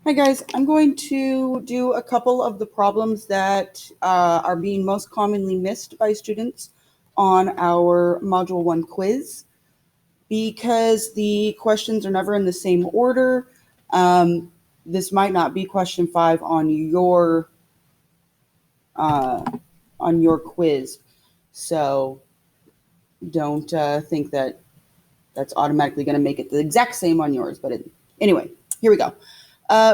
Hi guys, I'm going to do a couple of the problems that are being most commonly missed by students on our Module 1 quiz. Because the questions are never in the same order, this might not be question 5 uh, on your quiz. So don't think that that's automatically going to make it the exact same on yours. Anyway, here we go.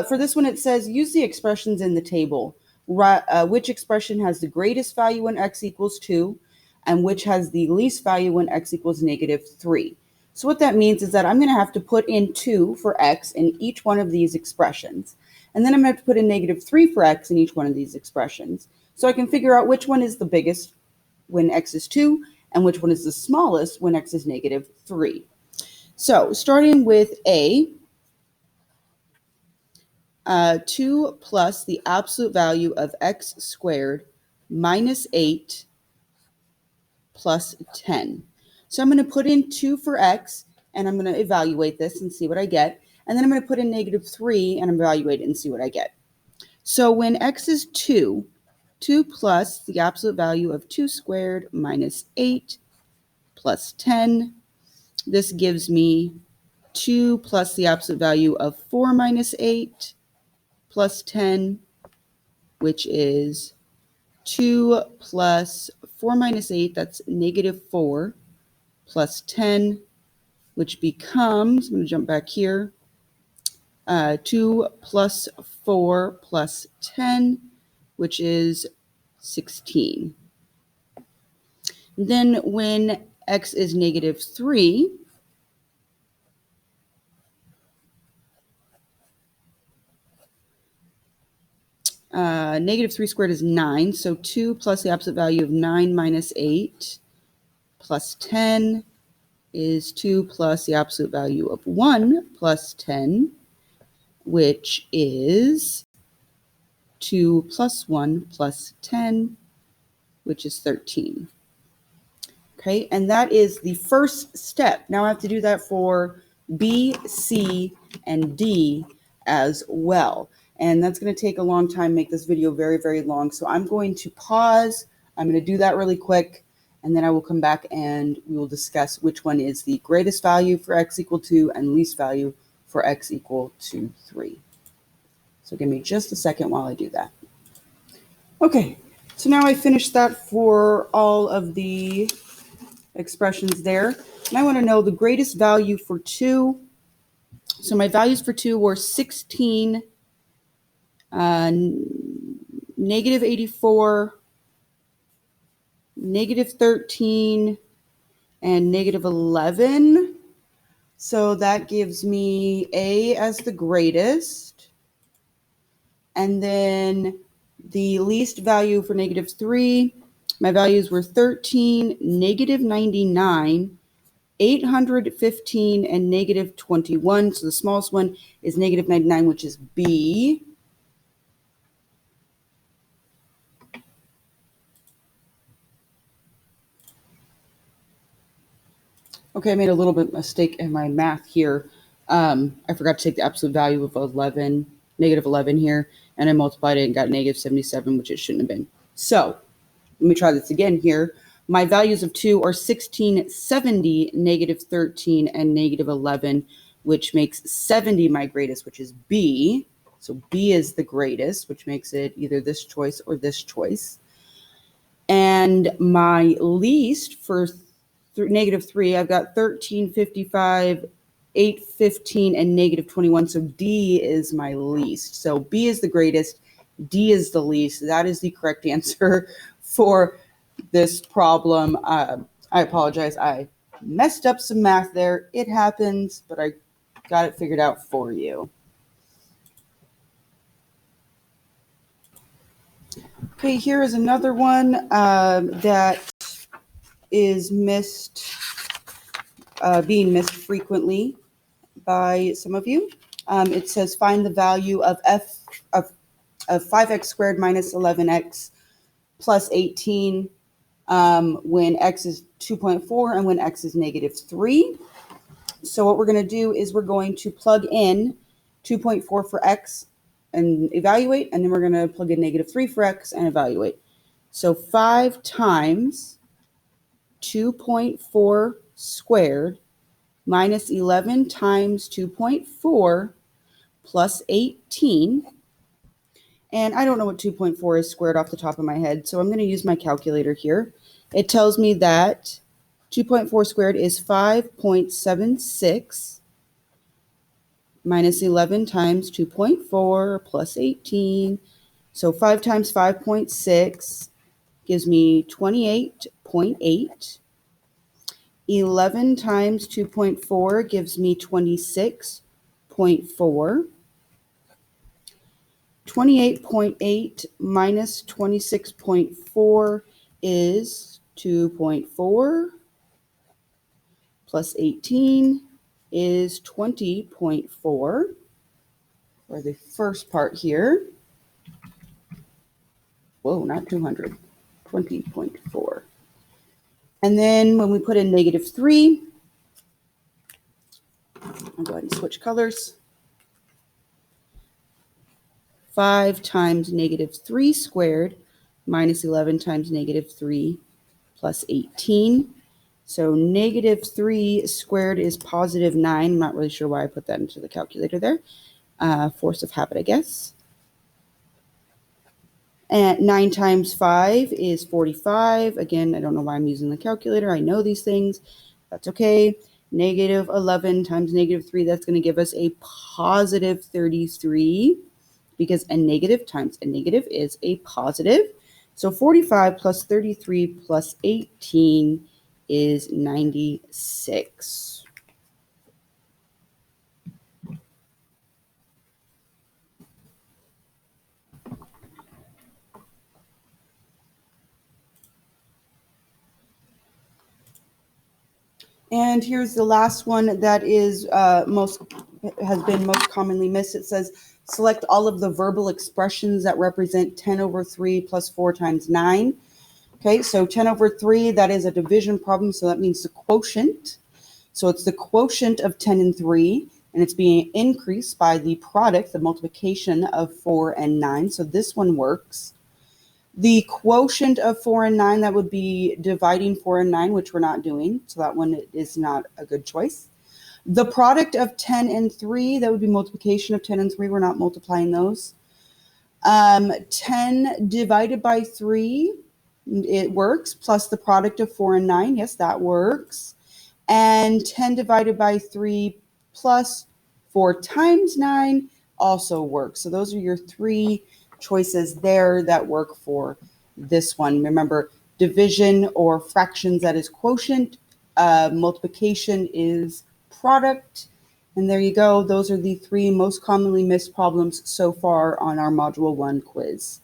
For this one, it says use the expressions in the table. Which expression has the greatest value when x equals 2 and which has the least value when x equals -3. So what that means is that I'm going to have to put in 2 for x in each one of these expressions. And then I'm going to have to put in -3 for x in each one of these expressions. So I can figure out which one is the biggest when x is 2 and which one is the smallest when x is -3. So starting with A, 2 plus the absolute value of x squared minus 8 plus 10. So I'm going to put in 2 for x, and I'm going to evaluate this and see what I get. And then I'm going to put in -3 and evaluate it and see what I get. So when x is 2, 2 plus the absolute value of 2 squared minus 8 plus 10. This gives me 2 plus the absolute value of 4 minus 8 plus 10, which is 2 plus 4 minus 8, that's -4, plus 10, which becomes, I'm going to jump back here, 2 plus 4 plus 10, which is 16. Then when x is -3, -3 squared is 9, so 2 plus the absolute value of 9 minus 8 plus 10 is 2 plus the absolute value of 1 plus 10, which is 2 plus 1 plus 10, which is 13. Okay, and that is the first step. Now I have to do that for B, C, and D as well. And that's going to take a long time, make this video very, very long. So I'm going to pause. I'm going to do that really quick. And then I will come back and we will discuss which one is the greatest value for x equal 2 and least value for x equal to 3. So give me just a second while I do that. Okay, so now I finished that for all of the expressions there. And I want to know the greatest value for 2. So my values for 2 were 16, -84, -13, and -11. So that gives me A as the greatest. And then the least value for -3, my values were 13, -99, 815, and -21. So the smallest one is -99, which is B. Okay, I made a little bit mistake in my math here. I forgot to take the absolute value of -11 here, and I multiplied it and got -77, which it shouldn't have been. So let me try this again here. My values of 2 are 16, 70, -13, and -11, which makes 70 my greatest, which is B. So B is the greatest, which makes it either this choice or this choice. And my least for -3, I've got 13, 55, 815, and -21. So D is my least. So B is the greatest, D is the least. That is the correct answer for this problem. I apologize. I messed up some math there. It happens, but I got it figured out for you. Okay, here is another one that is being missed frequently by some of you. It says find the value of f of 5x squared minus 11x plus 18 when x is 2.4 and when x is -3. So what we're going to do is we're going to plug in 2.4 for x and evaluate, and then we're going to plug in -3 for x and evaluate. So 5 times 2.4 squared minus 11 times 2.4 plus 18. And I don't know what 2.4 is squared off the top of my head, so I'm going to use my calculator here. It tells me that 2.4 squared is 5.76 minus 11 times 2.4 plus 18. So 5 times 5.6 gives me 28.8. 11 times 2.4 gives me 26.4. 28.8 minus 26.4 is 2.4 plus 18 is 20.4 for the first part here. Whoa, not 200, 20.4. And then when we put in -3, I'll go ahead and switch colors. 5 times -3 squared minus 11 times -3 plus 18. So -3 squared is +9. I'm not really sure why I put that into the calculator there. Force of habit, I guess. And 9 times 5 is 45. Again, I don't know why I'm using the calculator. I know these things. That's okay. -11 times -3, that's going to give us a +33, because a negative times a negative is a positive. So 45 plus 33 plus 18 is 96. And here's the last one that is has been most commonly missed. It says select all of the verbal expressions that represent 10/3 plus 4 times 9. Okay, so 10/3, that is a division problem, so that means the quotient. So it's the quotient of 10 and 3, and it's being increased by the product, the multiplication of 4 and 9. So this one works. The quotient of 4 and 9, that would be dividing 4 and 9, which we're not doing. So that one is not a good choice. The product of 10 and 3, that would be multiplication of 10 and 3. We're not multiplying those. 10 divided by 3, it works. Plus the product of 4 and 9, yes, that works. And 10 divided by 3 plus 4 times 9 also works. So those are your 3 choices there that work for this one. Remember, division or fractions, that is quotient. Multiplication is product. And there you go. Those are the 3 most commonly missed problems so far on our Module 1 quiz.